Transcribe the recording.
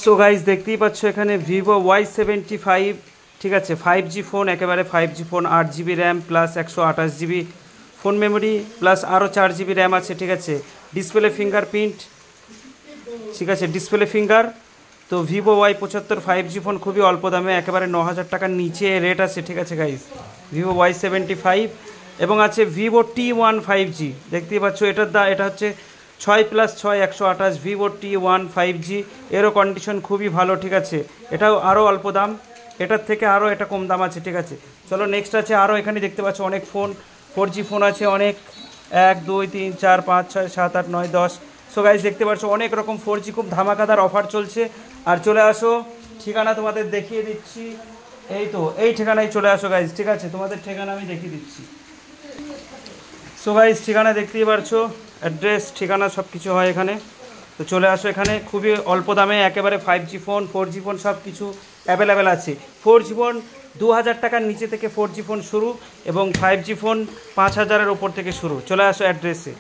So guys দেখতেই পাচ্ছ এখানে ভিভো Y75, ঠিক আছে, 5G ফোন, একেবারে 5G phone, 8GB RAM plus 128GB phone memory plus আরও 4GB র্যাম আছে, ঠিক আছে। ডিসপ্লে ফিঙ্গারপ্রিন্ট, ঠিক আছে, ডিসপ্লে ফিঙ্গার। তো ভিভো Y75 5G ফোন খুবই অল্প দামে, একেবারে 9,000 টাকার নিচে রেট আছে, ঠিক আছে গাইজ, ভিভো Y75। এবং আছে ভিভো T1 5G, দেখতেই পাচ্ছ এটা হচ্ছে 6+6 128 ভিভো T1 5G, এরও কন্ডিশন খুবই ভালো, ঠিক আছে। এটাও আরও অল্প দাম, এটার থেকে আরও এটা কম দাম আছে, ঠিক আছে। চলো নেক্সট আছে আরও, এখানে দেখতে পাচ্ছ অনেক ফোন, 4G ফোন আছে অনেক, 1 2 3 4 5 6 7 8 9 10। সো গাইজ দেখতে পাচ্ছ অনেক রকম 4G, খুব ধামাকাদার অফার চলছে। আর চলে আসো, ঠিকানা তোমাদের দেখিয়ে দিচ্ছি, এই তো এই ঠিকানায় চলে আসো গাইজ, ঠিক আছে, তোমাদের ঠিকানা আমি দেখিয়ে দিচ্ছি। সো গাইজ ঠিকানা দেখতেই পারছো, অ্যাড্রেস ঠিকানা সব কিছু হয় এখানে। তো চলে আসো এখানে, খুবই অল্প দামে একেবারে 5G ফোন 4G ফোন সব কিছু অ্যাভেলেবেল আছে। 4G ফোন 2,000 টাকার নিচে থেকে 4G ফোন শুরু, এবং 5G ফোন 5,000-এর ওপর থেকে শুরু। চলে আসো অ্যাড্রেসে।